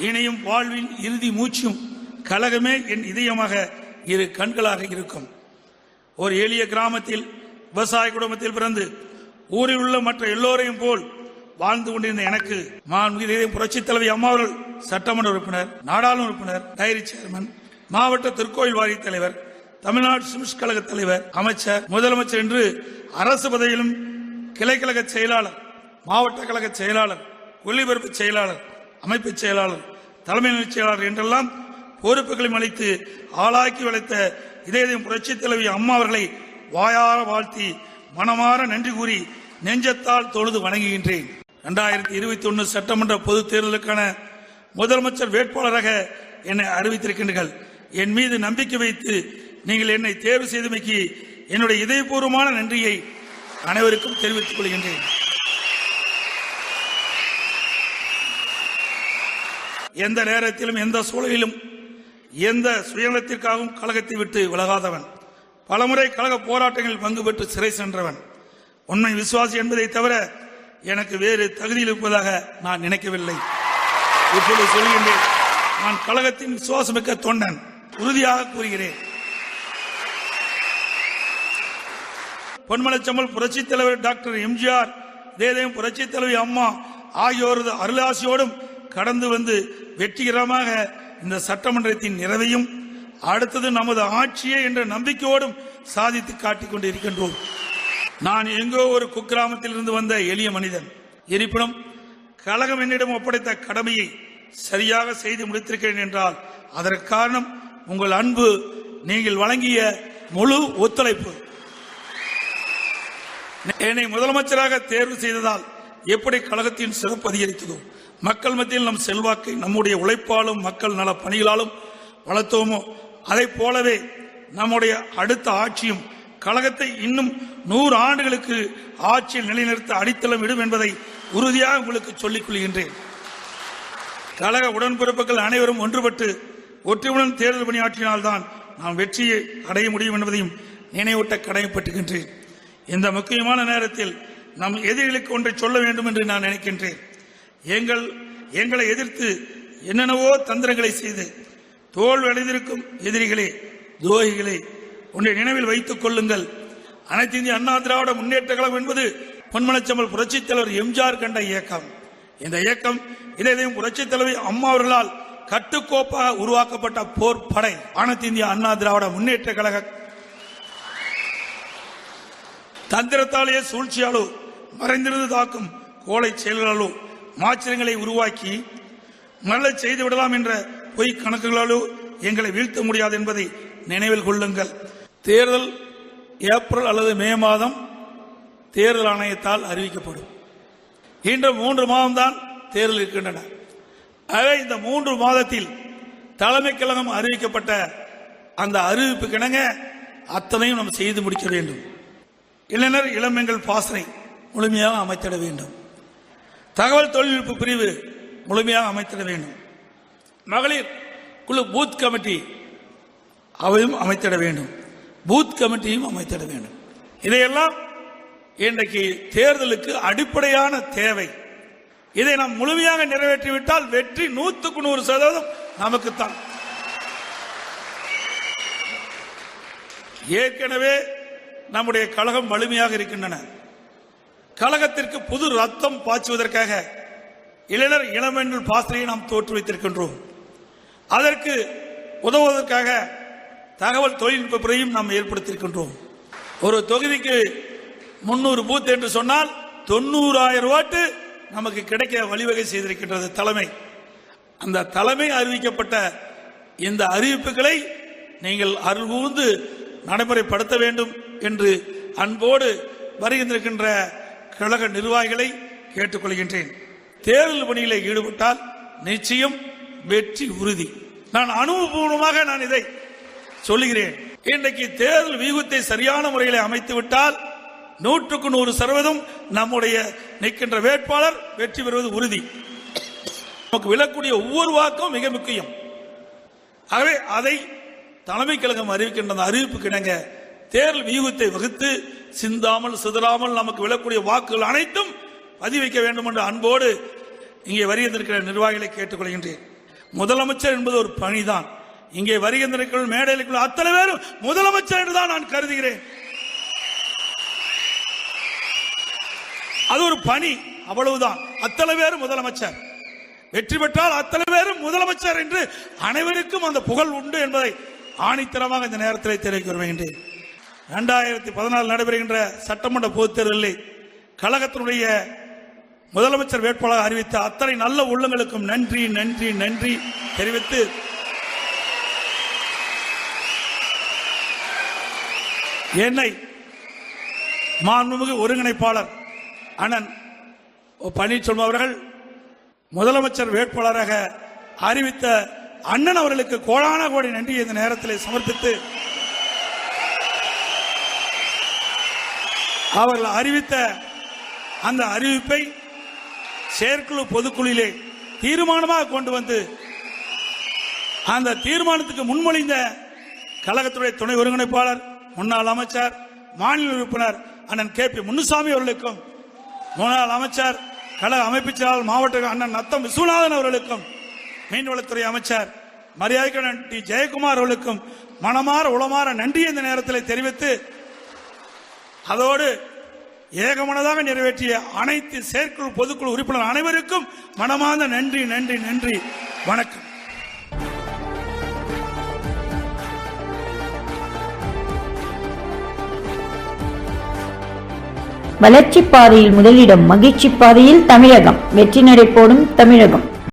இணையும் வாழ்வின் இறுதி மூச்சும் கழகமே என் இதயமாக இரு கண்களாக இருக்கும். ஒரு எளிய கிராமத்தில் விவசாய குடும்பத்தில் பிறந்து ஊரில் உள்ள மற்ற எல்லோரையும் போல் வாழ்ந்து கொண்டிருந்த எனக்கு புரட்சித் தலைவி அம்மா அவர்கள் சட்டமன்ற உறுப்பினர், நாடாளுமன்ற உறுப்பினர், டைரி சேர்மன், மாவட்ட திருக்கோயில் வாரிய தலைவர், தமிழ்நாடு சிம்ஸ் கழக தலைவர், அமைச்சர், முதலமைச்சர் என்று அரசு பதவியிலும் கிளைக்கழக செயலாளர், மாவட்ட கழக செயலாளர், ஒலிபரப்பு செயலாளர், அமைப்பு செயலாளர், தலைமை நிலைச் செயலாளர் என்றெல்லாம் பொறுப்புகளையும் அளித்து ஆளாக்கி வளைத்த இதயம் புரட்சித் தலைவி அம்மா அவர்களை வாயார வாழ்த்தி மனமாற நன்றி கூறி நெஞ்சத்தால் தொழுது வணங்குகின்றேன். 2021 சட்டமன்ற பொதுத் தேர்தலுக்கான முதலமைச்சர் வேட்பாளராக என்னை அறிவித்திருக்கின்றீர்கள். என் மீது நம்பிக்கை வைத்து நீங்கள் என்னை தேர்வு செய்தமைக்கு என்னுடைய இதயபூர்வமான நன்றியை அனைவருக்கும் தெரிவித்துக் கொள்கின்றேன். எந்த நேரத்திலும் எந்த சூழலிலும் எந்த சுயநலத்திற்காகவும் கழகத்தை விட்டு விலகாதவன், பலமுறை கழக போராட்டங்களில் பங்கு பெற்று சிறை சென்றவன், உண்மை விசுவாசி என்பதை தவிர எனக்கு வேறு தகுதியில் இருப்பதாக நான் நினைக்கவில்லை. இப்போது சொல்கின்றேன், நான் கழகத்தின் விசுவாசமிக்க தொண்டன், உறுதியாக கூறுகிறேன். பொன்மனச்செம்மல் புரட்சித் தலைவர் டாக்டர் எம்ஜிஆர், இதயம் புரட்சித் தலைவி அம்மா ஆகியோரது அருளாசியோடும் கடந்து வந்து வெற்றிகரமாக இந்த சட்டமன்றத்தின் நிறைவையும் அடுத்தது நமது ஆட்சியே என்ற நம்பிக்கையோடும் சாதித்து காட்டிக் கொண்டிருக்கின்றோம். நான் எங்கோ ஒரு குக்கிராமத்தில் இருந்து வந்த எளிய மனிதன். இருப்பினும் கழகம் என்னிடம் ஒப்படைத்த கடமையை சரியாக செய்து முடித்திருக்கிறேன் என்றால் அதற்கு காரணம் உங்கள் அன்பு, நீங்கள் வழங்கிய முழு ஒத்துழைப்பு. என்னை முதலமைச்சராக தேர்வு செய்ததால் எப்படி கழகத்தின் சிறப்பு அதிகரித்ததோ, மக்கள் மத்தியில் நம் செல்வாக்கை நம்முடைய உழைப்பாலும் மக்கள் நல பணிகளாலும் வளர்த்தோமோ, அதை போலவே நம்முடைய அடுத்த ஆட்சியும் கழகத்தை இன்னும் 100 ஆண்டுகளுக்கு ஆட்சியில் நிலைநிறுத்த அடித்தளம் விடும் என்பதை உறுதியாக உங்களுக்கு சொல்லிக் கொள்கின்றேன். கழக உடன்பிறப்புகள் அனைவரும் ஒன்றுபட்டு ஒற்றுமையுடன் தேர்தல் பணியாற்றினால்தான் நாம் வெற்றியை அடைய முடியும் என்பதையும் நினைவூட்ட கடமைப்பட்டுகின்றேன். இந்த முக்கியமான நேரத்தில் நம் எதிரிகளுக்கு ஒன்றை சொல்ல வேண்டும் என்று நான் நினைக்கின்றேன். எங்களை எதிர்த்து என்னென்னவோ தந்திரங்களை செய்து தோல்வி அடைந்திருக்கும் எதிரிகளே, துரோகிகளே, ஒன்றை நினைவில் வைத்துக் கொள்ளுங்கள். அனைத்து இந்திய அண்ணா திராவிட முன்னேற்ற கழகம் என்பது பொன்மனச்செம்மல் புரட்சித் தலைவர் எம்ஜிஆர் கண்ட இயக்கம். இந்த இயக்கம் இதயம் புரட்சித் தலைவி அம்மா அவர்களால் கட்டுக்கோப்பாக உருவாக்கப்பட்ட போர் படை. அனைத்து இந்திய அண்ணா திராவிட முன்னேற்ற கழக தந்திரத்தாலேயே சூழ்ச்சியாலோ மறைந்திருந்து தாக்கும் கோழை செயல்களாலோ மாற்றங்களை உருவாக்கி மரலை செய்து விடலாம் என்ற பொய் கணக்குகளாலோ எங்களை வீழ்த்த முடியாது என்பதை நினைவில் கொள்ளுங்கள். தேர்தல் ஏப்ரல் அல்லது மே மாதம் தேர்தல் ஆணையத்தால் அறிவிக்கப்படும். இன்று 3 மாதம் தான் தேர்தல் இருக்கின்றன. ஆகவே இந்த 3 மாதத்தில் தலைமை கழகம் அறிவிக்கப்பட்ட அந்த அறிவிப்புக்கு இணங்க அத்தனையும் நாம் செய்து முடிக்க வேண்டும். இளைஞர் இளம்பெண்கள் பாசறை முழுமையாக அமைத்திட வேண்டும். தகவல் தொழில்நுட்ப பிரிவு முழுமையாக அமைத்திட வேண்டும். மகளிர் குழு பூத் கமிட்டி அவையும் அமைத்திட வேண்டும். பூத் கமிட்டியும் அமைத்திட வேண்டும். இதையெல்லாம் இன்றைக்கு தேர்தலுக்கு அடிப்படையான தேவை. இதை நாம் முழுமையாக நிறைவேற்றிவிட்டால் வெற்றி 100% நமக்குத்தான். ஏற்கனவே நம்முடைய கழகம் வலிமையாக இருக்கின்றன. கழகத்திற்கு புது ரத்தம் பாய்ச்சுவதற்காக இளைஞர் இளம்பெண்கள் பாசறையை நாம் தோற்று வைத்திருக்கின்றோம். அதற்கு உதவுவதற்காக தகவல் தொழில்நுட்ப பிரிவையும் நாம் ஏற்படுத்தியிருக்கின்றோம். ஒரு தொகுதிக்கு 300 பூத் என்று சொன்னால் 90,000 ஓட்டு நமக்கு கிடைக்க வழிவகை செய்திருக்கின்றது தலைமை. அந்த தலைமை அறிவிக்கப்பட்ட இந்த அறிவிப்புகளை நீங்கள் அருள் கூர்ந்து நடைமுறைப்படுத்த வேண்டும் என்று அன்போடு வருகின்றிருக்கின்ற கழக நிர்வாகிகளை கேட்டுக்கொள்கின்றேன். தேர்தல் பணியிலே ஈடுபட்டால் நிச்சயம் வெற்றி உறுதி. நான் அனுபவபூர்வமாக நான் இதை சொல்லுகிறேன். இன்றைக்கு தேர்தல் வியூகத்தை சரியான முறையில் அமைத்துவிட்டால் 100% நம்முடைய நிற்கின்ற வேட்பாளர் வெற்றி பெறுவது உறுதி. நமக்கு விழக்கூடிய ஒவ்வொரு வாக்கும் மிக முக்கியம். ஆகவே அதை தலைமை கழகம் அறிவிக்கின்ற அறிவிப்புக்கு இணங்க தேர்தல் வியூகத்தை வகுத்து சிந்தாமல் சிதறாமல் நமக்கு விழக்கூடிய வாக்குகள் அனைத்தும் பதிவைக்க வேண்டும் என்று அன்போடு இங்கே வருகின்ற நிர்வாகிகளை கேட்டுக்கொள்கின்றேன். முதலமைச்சர் என்பது ஒரு பணிதான். இங்கே வருகின்ற மேடையில் அத்தனை பேரும் முதலமைச்சர் என்றுதான் நான் கருதுகிறேன். அது ஒரு பணி, அவ்வளவுதான். அத்தனை பேரும் முதலமைச்சர், வெற்றி பெற்றால் அத்தனை பேரும் முதலமைச்சர் என்று அனைவருக்கும் அந்த புகழ் உண்டு என்பதை ஆணித்தரமாக இந்த நேரத்தில் தெரிவிக்க வருகின்றேன். 2014 நடைபெறுகின்ற சட்டமன்ற பொதுத் தேர்தலில் கழகத்தினுடைய முதலமைச்சர் வேட்பாளர் அறிவித்த அத்தனை நல்ல உள்ளங்களுக்கும் நன்றி நன்றி நன்றி தெரிவித்து, என்னை மாண்புமிகு ஒருங்கிணைப்பாளர் அண்ணன் பன்னீர்செல்வம் அவர்கள் முதலமைச்சர் வேட்பாளராக அறிவித்த அண்ணன் அவர்களுக்கு கோடான கோடி நன்றி இந்த நேரத்தில் சமர்ப்பித்து, அவர்கள் அறிவித்த அந்த அறிவிப்பை செயற்குழு பொதுக்குழுவிலே தீர்மானமாக கொண்டு வந்து அந்த தீர்மானத்துக்கு முன்மொழிந்த கழகத்துடைய துணை ஒருங்கிணைப்பாளர் முன்னாள் அமைச்சர் மாநில உறுப்பினர் அண்ணன் கே.பி. முனுசாமி அவர்களுக்கும், முன்னாள் அமைச்சர் கழக அமைப்பு செயலாளர் மாவட்ட அண்ணன் நத்தம் விஸ்வநாதன் அவர்களுக்கும், மீன்வளத்துறை அமைச்சர் மரியாதைக்கு டி. ஜெயக்குமார் அவர்களுக்கும் மனமாற உளமாற நன்றி இந்த நேரத்தில் தெரிவித்து, அதோடு ஏகமனதாக நிறைவேற்றிய அனைத்து செயற்குழு பொதுக்குழு உறுப்பினர் அனைவருக்கும் மனமார்ந்த நன்றி நன்றி நன்றி. வணக்கம். வளர்ச்சி பாதையில் முதலிடம், மகிழ்ச்சி பாதையில் தமிழகம், வெற்றி நடை போடும் தமிழகம்.